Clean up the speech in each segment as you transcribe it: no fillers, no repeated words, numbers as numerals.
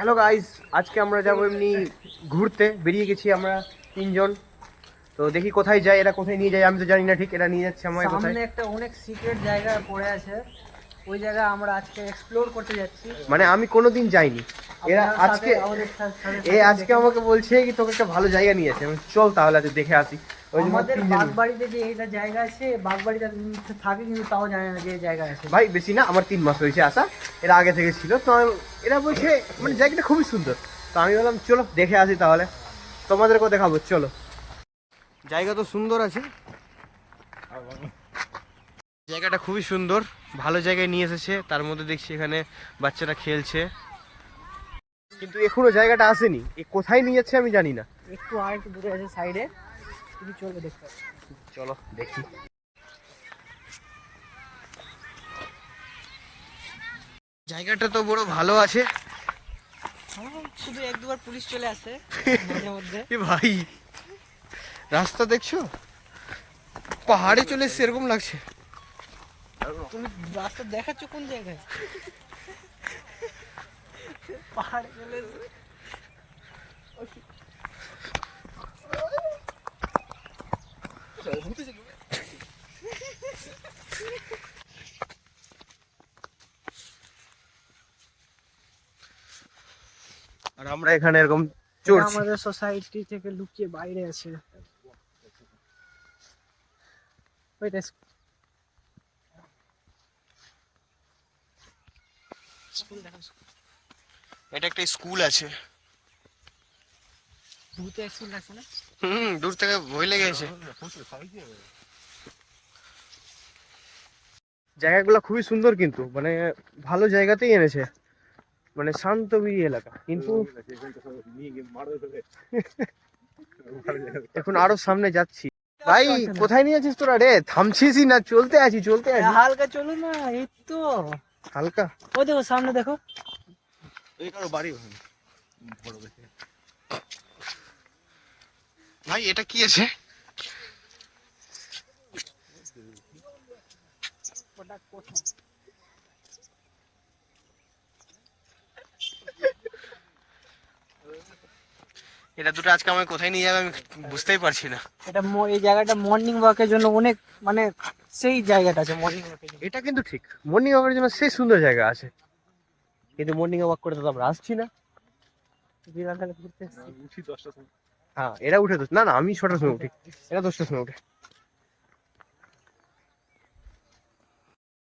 Hello guys, আজকে আমরা যাবো এমনি ঘুরতে বেরিয়ে গেছি আমরা তিনজন। তো দেখি কোথায় যাই, এরা কোথায় নিয়ে যায় আমি তো জানি না ঠিক, এরা নিয়ে যাচ্ছে আমায় কোথায়। সামনে একটা অনেক সিক্রেট জায়গা পড়ে আছে, ওই জায়গা আমরা আজকে এক্সপ্লোর করতে যাচ্ছি। মানে আমি কোনোদিন যাইনি, এরা আপনার সাথে আজকে আমাদের সাথে আজকে আমাকে বলছে কি তোকে একটা ভালো জায়গা নিয়ে আছে, আমি চল তাহলে আজ দেখে আসি। ওই জন্য আমাদের তিনজন। বাগবাড়িতে যে এইটা জায়গা আছে, বাগবাড়িতে থাকে কিন্তু তাও জানে না যে জায়গা আছে। ভাই বেশি না, আমার 3 মাস হয়েছে আসা, এরা আগে থেকে ছিল তো এরা বলছে মানে জায়গাটা খুবই সুন্দর। তো আমি বললাম চলো দেখে আসি তাহলে, তোমাদেরকেও দেখাবো চলো। জায়গা তো সুন্দর আছে, জায়গাটা খুবই সুন্দর, ভালো জায়গায় নিয়ে এসেছে। তার মধ্যে দেখছি এখানে বাচ্চারা খেলছে, কিন্তু এখনো জায়গাটা আসেনি, এ কোথায় নিয়ে যাচ্ছে আমি জানি না। একটু আর একটু দূরে আছে সাইডে, তুমি চলবে দেখতে। চলো দেখি। জায়গাটা তো বড় ভালো আছে। শুধু এক দুবার পুলিশ চলে আসে মাঝে মধ্যে। এ ভাই রাস্তা দেখছো, পাহাড়ে চলে এসছে এরকম লাগছে। তুমি রাস্তা দেখাচ্ছ কোন জায়গায়? পাহাড়ে চলে এসে আর আমরা এখানে এরকম চড়ছি। আমাদের সোসাইটি থেকে লুকিয়ে বাইরে আছে। ওইটা স্কুল দেখা, এটা একটা স্কুল আছে। ভূতে স্কুল আছে না? দূর থেকে ভয় লেগে গেছে। জায়গাগুলো খুবই সুন্দর, কিন্তু মানে ভালো জায়গাতেই এনেছে, মানে শান্তবিরি এলাকা। কিন্তু এখন আরো সামনে যাচ্ছি। ভাই কোথায় নিয়ে আছিস তোরা রে? থামছিসই না, চলতে আছি চলতে আছি। হালকা চলো না, এই তো হালকা ও দেখো সামনে দেখো। ভাই এটা কি আছে? এটা দুটো আজকে আমাকে কোথায় নিয়ে যাবে আমি বুঝতেই পারছি না। এটা এই জায়গাটা মর্নিং ওয়াকের জন্য অনেক মানে সেই জায়গাটা আছে মর্নিং ওয়াকের জন্য। এটা কিন্তু ঠিক, মর্নিং ওয়াকের জন্য সেই সুন্দর জায়গা আছে, কিন্তু মর্নিং ওয়াক করে তো আমরা আসছি না। বিকালবেলা ঘুরতে এসেছি। হ্যাঁ এরা উঠে তো না, না আমি 6টার সময় উঠি, এরা 10টার সময় উঠে।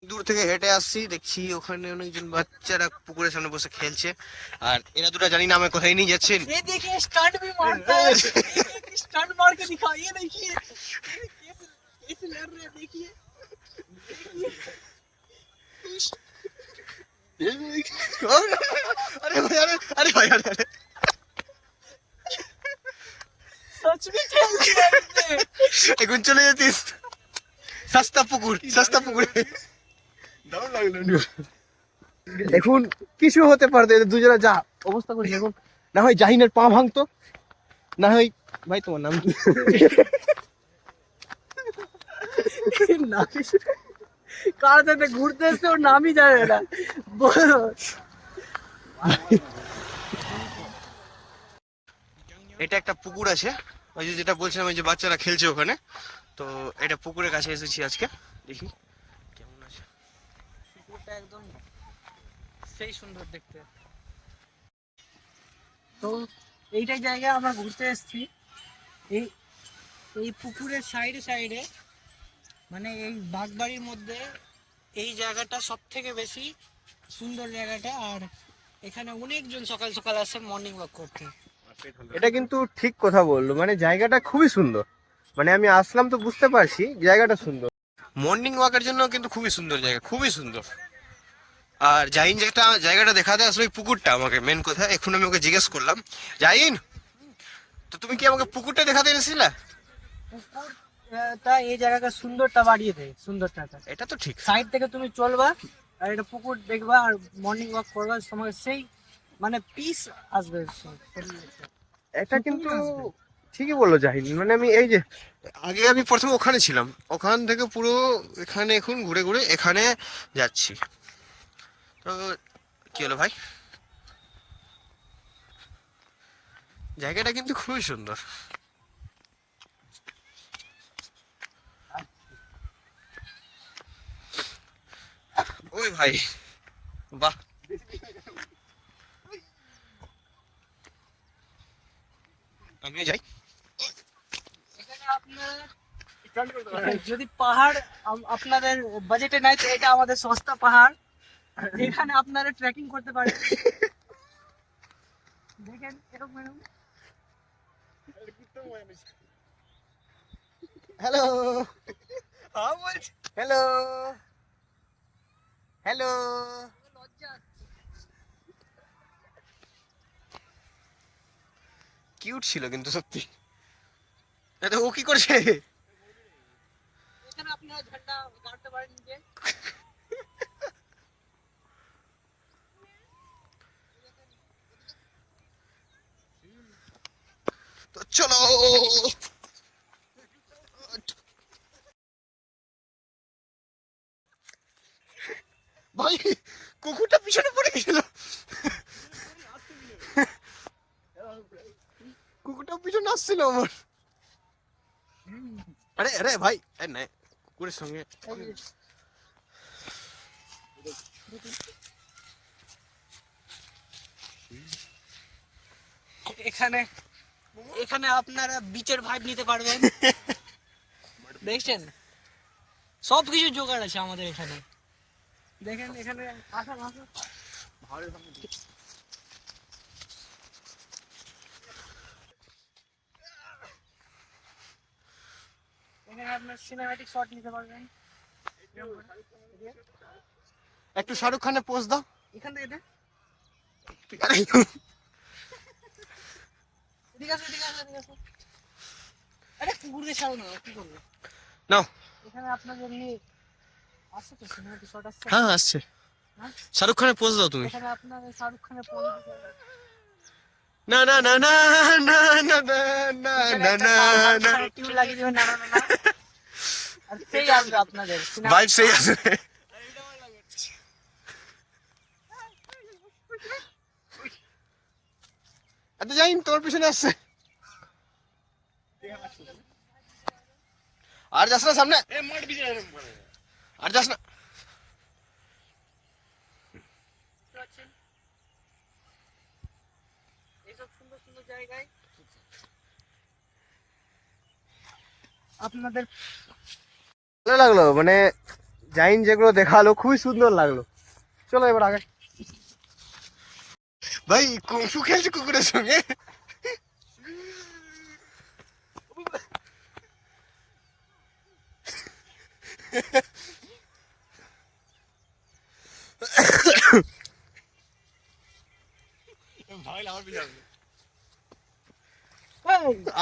দূর থেকে হেঁটে আসছি, দেখছি ওখানে অনেকজন বাচ্চারা পুকুরের সামনে বসে খেলছে। আর এরা দুটো জানি না আমায় কোথায় নিয়ে যাচ্ছেন। ये देखिए स्टंट भी मारता है, स्टंट मार के दिखा, ये देखिए कैसे लड़ रहे हैं, देखिए अरे भाई अरे भाई अरे सच में खेल दिया इसने। এখন চলে যেতিস সস্তা পুকুরে। এখন কিছু হতে পারতো, এদের দুজনে যা অবস্থা করছে এখন, না হয় জাহিনের পা ভাঙতো, না হয় ভাই তোমার নাম কি? কার সাথে ঘুরতে এসছে ওর নামই জানে না। এটা একটা পুকুর আছে, ওই যে যেটা বলছিলাম ওই যে বাচ্চারা খেলছে ওখানে। তো এটা পুকুরের কাছে এসেছি আজকে, দেখি কেমন আছে। পুকুরটা একদম সেই সুন্দর দেখতে। তো এইটাই জায়গায় আমরা ঘুরতে এসেছি। এই এই পুকুরের সাইডে সাইডে মানে এই বাগবাড়ির মধ্যে এই জায়গাটা সব থেকে বেশি সুন্দর জায়গাটা। আর এখানে অনেকজন সকাল সকাল আসে মর্নিং ওয়াক করতে। এটা কিন্তু ঠিক কথা বললো, মানে জায়গাটা খুবই সুন্দর, মানে আমি আসলাম তো বুঝতে পারছি জায়গাটা সুন্দর। মর্নিং ওয়াকের জন্য কিন্তু খুবই সুন্দর জায়গা, খুবই সুন্দর। আর জাহিন যেটা জায়গাটা দেখাতে আসলে ওই পুকুরটা আমাকে মেন কথা, এখন আমি ওকে জিজ্ঞেস করলাম জাহিন তো তুমি কি আমাকে পুকুরটা দেখাতে এসেছিলে? পুকুরটা এই জায়গাটা সুন্দরটা বাড়িয়ে দেয়, সুন্দরটা। এটা তো ঠিক, সাইড থেকে তুমি চলবা আর এটা পুকুর দেখবা আর মর্নিং ওয়াক করবার সময় সেই মানে পিস আসবে। এটা কিন্তু ঠিকই বললো জাহিন, মানে আমি এই যে আগে আমি প্রথমে ওখানে ছিলাম, ওখান থেকে পুরো এখানে এখন ঘুরে ঘুরে এখানে যাচ্ছি। তো কি হলো ভাই? জায়গাটা কিন্তু খুবই সুন্দর। ওই ভাই, বাহ। আমিও যাই। এখানে আপনার যদি পাহাড় আপনাদের বাজেটে নাই তো এটা আমাদের সস্তা পাহাড়, এখানে আপনারা ট্রেকিং করতে পারেন। দেখেন এরকম এরকম। Hello, hello, hello. লজ্জা। কিউট ছিল কিন্তু সত্যি। এটা ও কি করছে? এখানে আপনারা ঝান্ডা গাড়তে পারেন নিজে। তো চলো। ভাই, কুকুরটা পিছনে পড়ে গেছিল। কুকুরটা পিছনে আসছিল আমার। আরে আরে ভাই, না, কুকুরের সঙ্গে এখানে এখানে আপনারা বিচের ভাইব নিতে পারবেন। দেখছেন সব কিছু জোগাড় আছে আমাদের এখানে। দেখেন এখানে আসুন আসুন। এখানে আপনার সিনেম্যাটিক শট নিতে পারবেন। একটু শাহরুখ খানের পোজ দাও। এখান থেকে দেখ। আরে, এদিকে আসো এদিকে আসো এদিকে আসো। আরে কুকুরকে ছাড়ো না, কি করবে? নাও। এখানে আপনাদের এমনি আসছে তো সিনেম্যাটিক শট আসছে। হ্যাঁ আসছে। হ্যাঁ? শাহরুখ খানের পোজ দাও তুমি। এখানে আপনাদের শাহরুখ খানের পোজ দিতে হবে। না না না না না না না না না না না। টিউন লাগিয়ে দিবেন, না না না না। আর সেই আসবে আপনাদের ভাইব সেই আছে। আচ্ছা যাই, তোর পিছনে আসছে। আর যাস না সামনে, আর যাস না। এইসব সুন্দর সুন্দর জায়গায় আপনাদের ভালো লাগলো, মানে জাইন যেগুলো দেখালো খুবই সুন্দর লাগলো। চলো এবার আগে। ভাই কুংফু খেলছে কুকুরের সঙ্গে।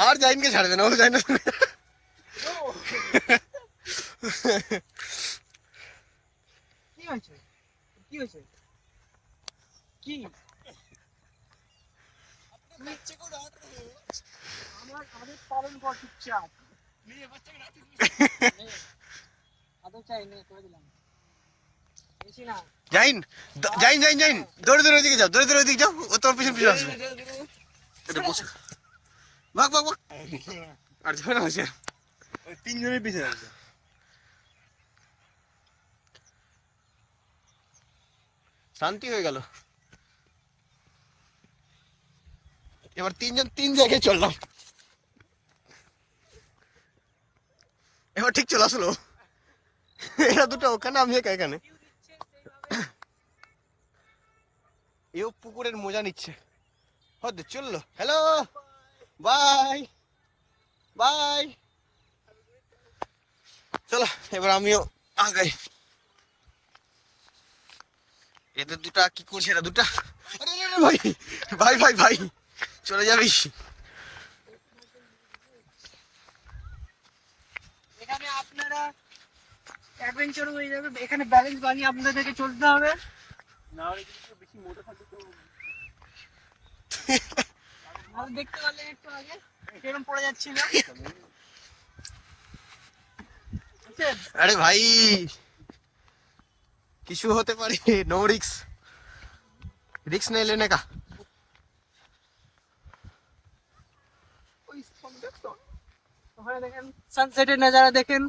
আর জাইনকে ছাড়বে না, ও জাইন না। কি হয়েছে, কি হয়েছে, কি আমার আদেশ পালন কর চুপচাপ। আদর চাই নে করে দিলাম। বেশি না। জাইন, জাইন জাইন জাইন, দৌড়ে দৌড়ে ওইদিকে যাও, দৌড়ে দৌড়ে ওইদিকে যাও, ও তোর পিছন পিছনে আসবে। এটা বসে ভাগ ভাগ ভাগ। আর যাবে না হয়েছে, ওই তিনজনের পিছনে আসবে। শান্তি হয়ে গেল। এবার তিনজন তিন জায়গায় চললাম। এবার ঠিক চলে আসলো। এরা দুটো ওখানে, আমি একা এখানে। এও পুকুরের মজা নিচ্ছে। হতে চললো। Hello, bye bye. চলো এবার আমিও আগাই। এদের দুটা কি করছে, এরা দুটা। আরে আরে, আরে, ভাই ভাই ভাই ভাই, চলে যাবি। এখানে আপনারা অ্যাডভেঞ্চার হয়ে যাবে। এখানে ব্যালেন্স বানিয়ে আপনাদেরকে চলতে হবে, না হলে কিন্তু বেশি মোটা থাকবে তো। আর দেখতে পারলেন একটু আগে এরকম পড়ে যাচ্ছিল। আরে ভাই, কিছু হতে পারে, নো রিক্স, রিক্স नहीं लेने का। ওখানে দেখেন সানসেটের নজারা দেখেন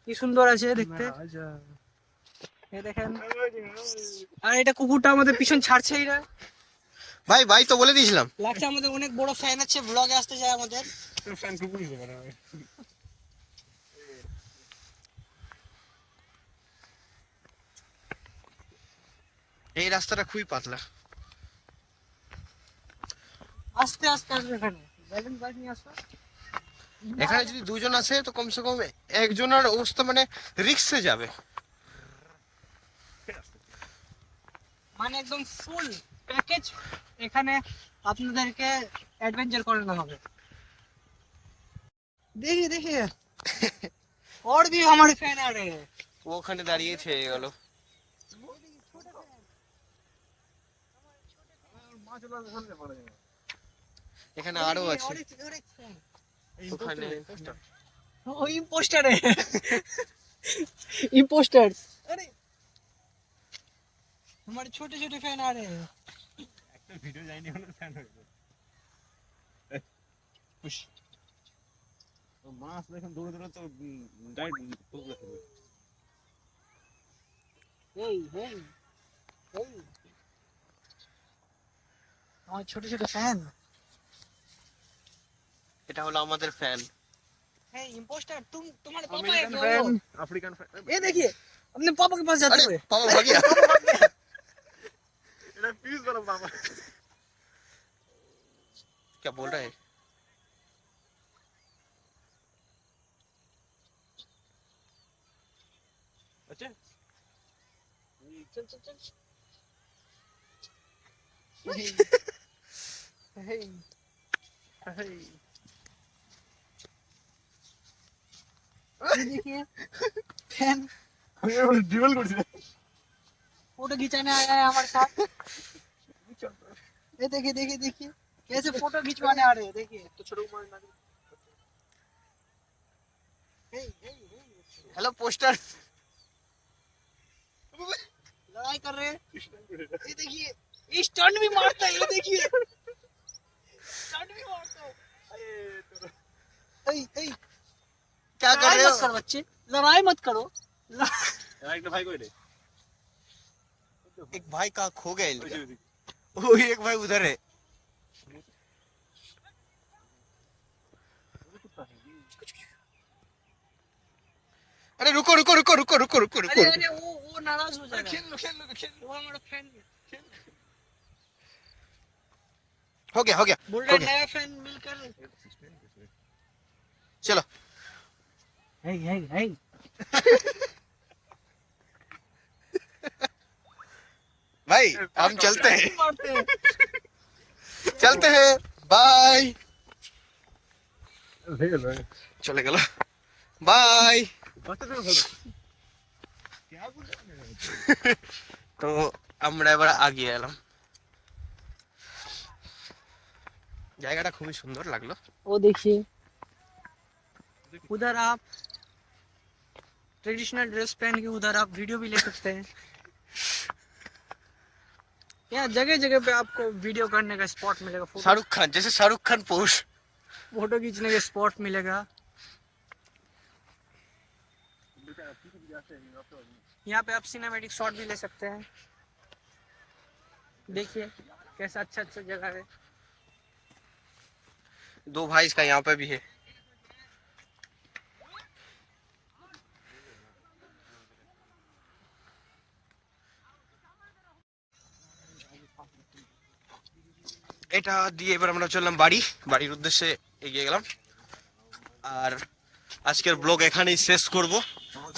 কি সুন্দর আছে দেখতে। এই দেখেন, আর এটা কুকুরটা আমাদের পিছন ছাড়ছেই না। ভাই ভাই তো বলে দিয়েছিলাম। লাগছে আমাদের অনেক বড় ফ্যান আছে, ব্লগে আসতে চায় আমাদের। এই রাস্তাটা খুবই পাতলা। আস্তে আস্তে আসবে এখানে, ব্যালেন্স বাইক নিয়ে আসো। এখানে যদি দুজন আছে তো কমসে কম একজনের অবস্থা মানে রিস্কে যাবে। মানে একদম ফুল প্যাকেজ এখানে আপনাদেরকে অ্যাডভেঞ্চার করানো হবে। देखिए देखिए और भी हमारे फैन आ रहे हैं। ওখানে দাঁড়িয়ে থেকে গেল। এখানে আরো আছে ওখানে। वो इम्पोस्टर है इम्पोस्टर। अरे हमारे छोटे छोटे फैन आ रहे हैं। একটা ভিডিও যায়নি হলো ফ্যান হয়ে গেল। পুশ তো মাছ দেখুন দৌড়ে দৌড়ে তো ডাইরেক্ট পুকুরে ফেলবে। hey hey hey हमारे छोटे छोटे फैन। এটা হলো আমাদের ফ্যান। हे इम्पोस्टर तुम्हारे पापा है আমেরিকান क्या ফ্যান, वो? African fan. ये देखिए अपने पापा के पास जाते अरे हुए। पापा भाग गया। এটা পিস বলো বাবা। क्या बोल रहा है? আচ্ছা चल चल चल hey ये देखिए फैन আমি এবার ডিবেল করছি। फोटो खिंचाने आया है हमारे साथ। ये देखिए देखिए देखिए कैसे फोटो खिंचवाने आ रहे हैं, देखिए तो छोटो कुमार नानी। हे हे हे हेलो पोस्टर। लड़ाई कर रहे हैं। ये देखिए ये स्टंट भी मारता है, ये देखिए स्टंट भी मारता है। ए ए क्या कर लड़ाई रहे मत करो हो? बच्चे, लड़ाई मत करो। একটা ভাই কই রে? एक भाई का खो गया ওই इनका। যে ওই वो एक भाई उधर है। अरे रुको रुको रुको रुको रुको रुको रुको अरे अरे वो नाराज हो जाएगा। খেল খেল খেল। वो हमारा फैन हो गया हो गया बोल हो रहा है गया। नया फैन मिलकर। चलो हे हे हे भाई हम चलते हैं मारते हैं। चलते हैं बाय। হয়ে গেল। चले गलो बाय। বাচ্চা তো ভালো। তো আমরা এবার আগিয়ে এলাম। জায়গাটা খুবই সুন্দর লাগলো। वो देखिए उधर आप ट्रेडिशनल ड्रेस पहन के उधर आप वीडियो भी ले सकते हैं। यहाँ जगह जगह पे आपको वीडियो करने का स्पॉट मिलेगा, शाहरुख खान जैसे शाहरुख खान पोस्ट। फोटो खींचने का स्पॉट मिलेगा। यहाँ पे आप सिनेमैटिक शॉट भी ले सकते हैं। देखिए कैसा अच्छा अच्छा जगह है। दो भाई इसका यहाँ पे भी है। এটা দিয়ে এবার আমরা চললাম বাড়ির উদ্দেশ্যে এগিয়ে গেলাম। আর আজকের ব্লগ এখানেই শেষ করব।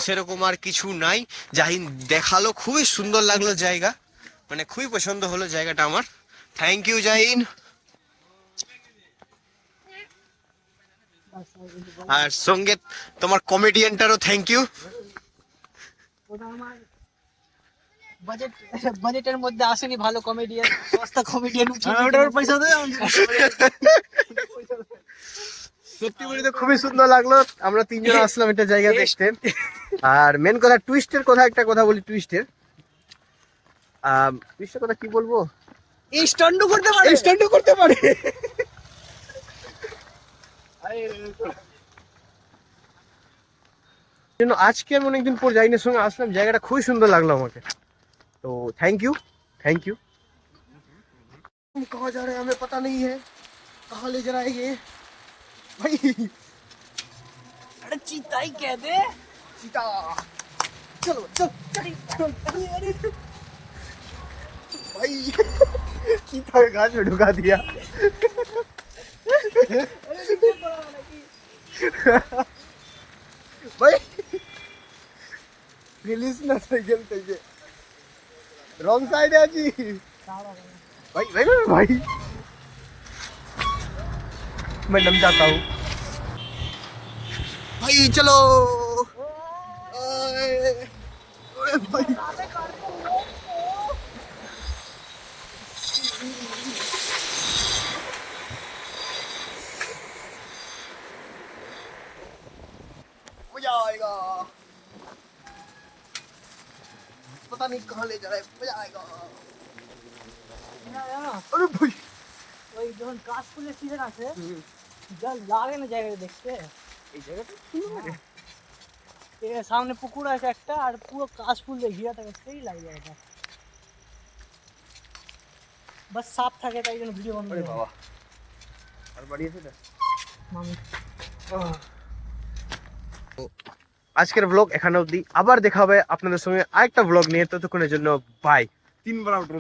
সেরকম আর কিছু নাই। জাহিন দেখালো, খুবই সুন্দর লাগলো জায়গা, মানে খুবই পছন্দ হলো জায়গাটা আমার। Thank you Jahin. আর সঙ্গে তোমার কমেডিয়ানটারও থ্যাংক ইউ। বাজেট বাজেটের মধ্যে আসেনি ভালো কমেডিয়ান, সস্তা কমেডিয়ান। ওটার পয়সা দে। সত্যি বলি তো খুবই সুন্দর লাগলো। আমরা তিনজন আসলাম এটা জায়গা দেখতে। আর মেন কথা টুইস্টের কথা, একটা কথা বলি টুইস্টের কথা কি বলবো, এই স্ট্যান্ডও করতে পারে, স্ট্যান্ডও করতে পারে। জন্য আজকে আমি অনেকদিন পর জাইনের সঙ্গে আসলাম, জায়গাটা খুবই সুন্দর লাগলো আমাকে। तो थैंक यू, थैंक यू। हम कहाँ जा रहे हैं हमें पता नहीं है, कहाँ ले जाएंगे भाई। अरे चीता ही कह दे। सीता, चलो चल चल, अरे अरे भाई सीता के घास में ढुका दिया। भाई रिलीज ना साइकिल ते रॉन्ग साइड है जी भाई भाई भाई भाई मैं नम जाता हूँ भाई। चलो ओए भाई मजा आएगा, पता नहीं कहाँ ले जा रहा है, मजा आएगा। अरे भाई ওই যখন কাশফুলের সিজন আছে যা লাগে না জায়গাটা দেখতে। এই জায়গাটা সুন্দর লাগে। এই সামনে পুকুর আছে একটা, আর পুরো কাশফুল দিয়ে ঘিরা থাকে, সেই লাগে জায়গাটা। বাস সাপ থাকে তাই জন্য ভিডিও বন্ধ আরে করে বাবা আর বাড়িয়েছে না মামি। আজকের ব্লগ এখানে অবধি, আবার দেখা হবে আপনাদের সঙ্গে আরেকটা ব্লগ নিয়ে। ততক্ষণের জন্য বাই। 3 bar out